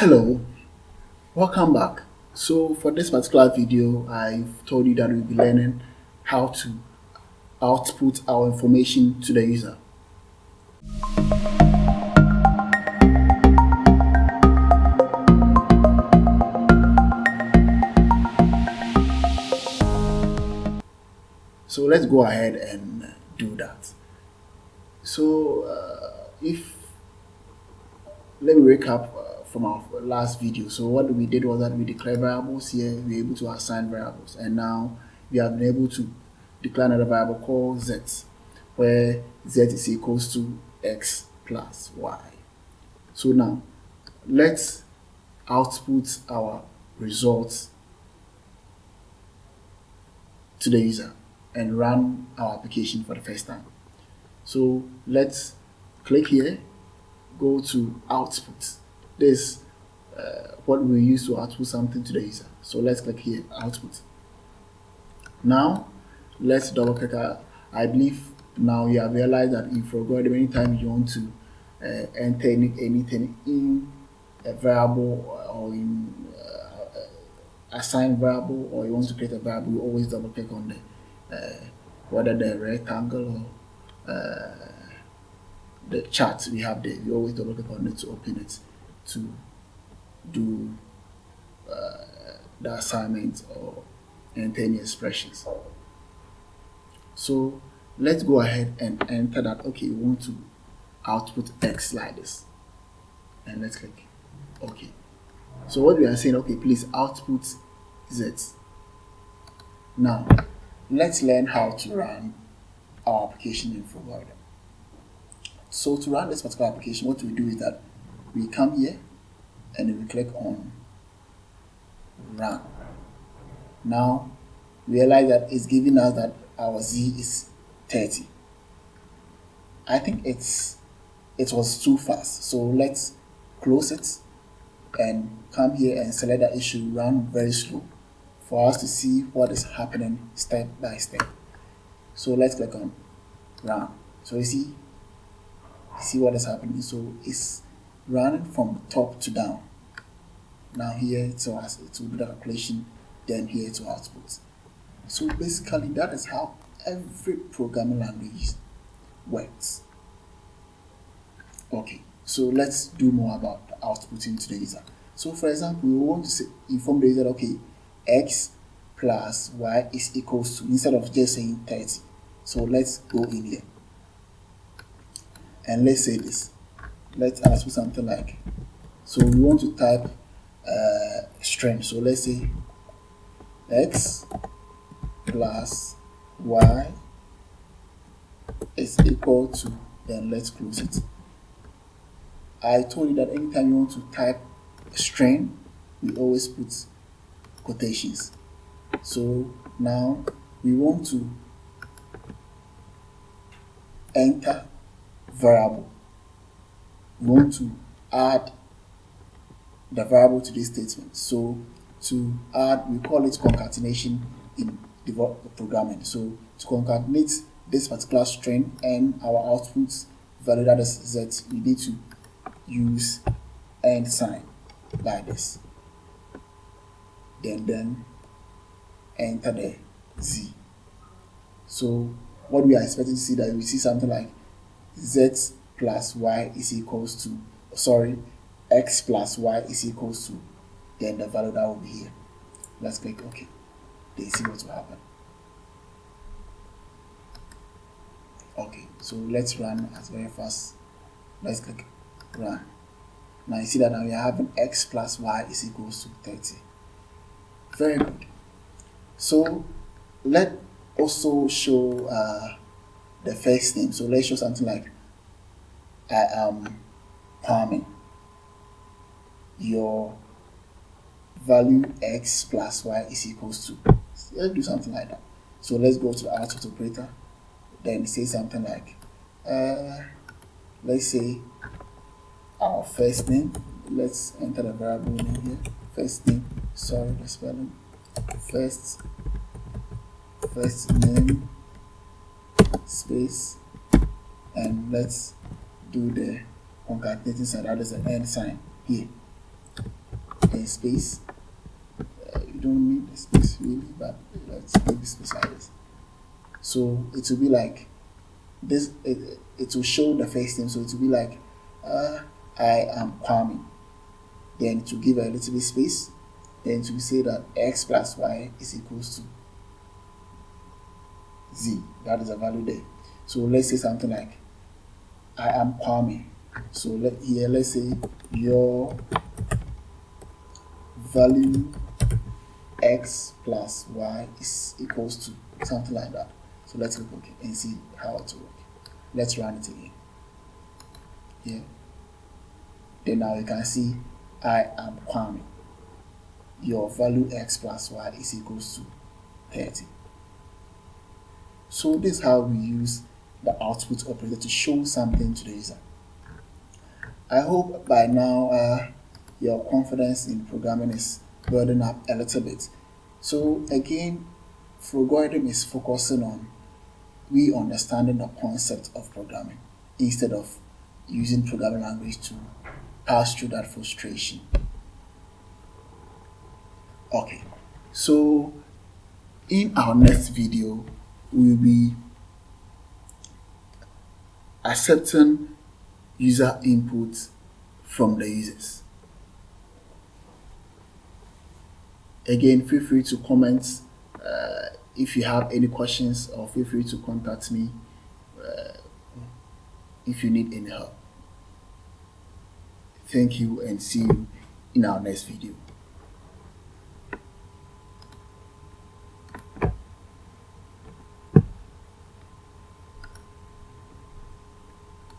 Hello, welcome back. So for this particular video, I've told you that we'll be learning how to output our information to the user. So let's go ahead and do that. So if let me recap from our last video. So what we did was that we declared variables here. We were able to assign variables, and now we have been able to declare another variable called z, where z is equals to x plus y. So now let's output our results to the user and run our application for the first time. So let's click here, go to output. This what we use to output something to the user. So let's click here, output. Now let's double click. I believe now you have realized that in flowgorithm, anytime you want to enter anything in a variable or in assign variable, or you want to create a variable, you always double click on the whether the rectangle or the chart we have there. You always double click on it to open it to do the assignment or enter any expressions. So let's go ahead and enter that. Okay, we want to output x like this, and let's click OK. So what we are saying, okay, please output z. Now let's learn how to run our application in flowgorithm. So to run this particular application, what we do is that we come here and we click on run. Now realize that it's giving us that our z is 30. I think it was too fast, so let's close it and come here and select that it should run very slow for us to see what is happening step by step. So let's click on run. So you see what is happening. So it's running from top to down. Now here it will do the calculation, then here it will output. So basically that is how every programming language works. Okay, so let's do more about the outputting to the user. So for example, we want to inform the user that, okay, x plus y is equals to, instead of just saying 30. So let's go in here and let's say this. Let's output something like, so we want to type string. So let's say x plus y is equal to, then let's close it. I told you that anytime you want to type a string, we always put quotations. So now we want to enter variable. We want to add the variable to this statement. So to add, we call it concatenation in programming. So to concatenate this particular string and our output value, that is z, we need to use and sign like this, then enter the z. So what we are expecting to see, that we see something like z plus y is equals to, sorry, x plus y is equals to, then the value that will be here. Let's click OK. Then see what will happen. Okay, so let's run as very fast. Let's click run. Now you see that now we are having x plus y is equals to 30. Very good. So let's also show the first name. So let's show something like, I am Palming. Your value x plus y is equals to. Let's do something like that. So let's go to the output operator. Then say something like, let's say our first name. Let's enter the variable name here. First name, sorry, the spelling. First name space, and let's do the concatenating sign, that is the end sign here. then space. You don't need the space really, but let's give the space like this. So it will be like this. It will show the first name. So it will be like I am Kwame. Then to give a little bit space, then to say that x plus y is equals to z. That is a value there. So let's say something like I am Kwame. So let's say your value x plus y is equals to something like that. So let's click OK and see how it will work. Let's run it again. Yeah. Then now you can see I am Kwame. Your value x plus y is equals to 30. So this is how we use the output operator to show something to the user. I hope by now your confidence in programming is building up a little bit. So again, flowgorithm is focusing on we understanding the concept of programming instead of using programming language to pass through that frustration. Okay, so in our next video, we will be accepting user input from the users. Again, feel free to comment if you have any questions, or feel free to contact me if you need any help. Thank you and see you in our next video.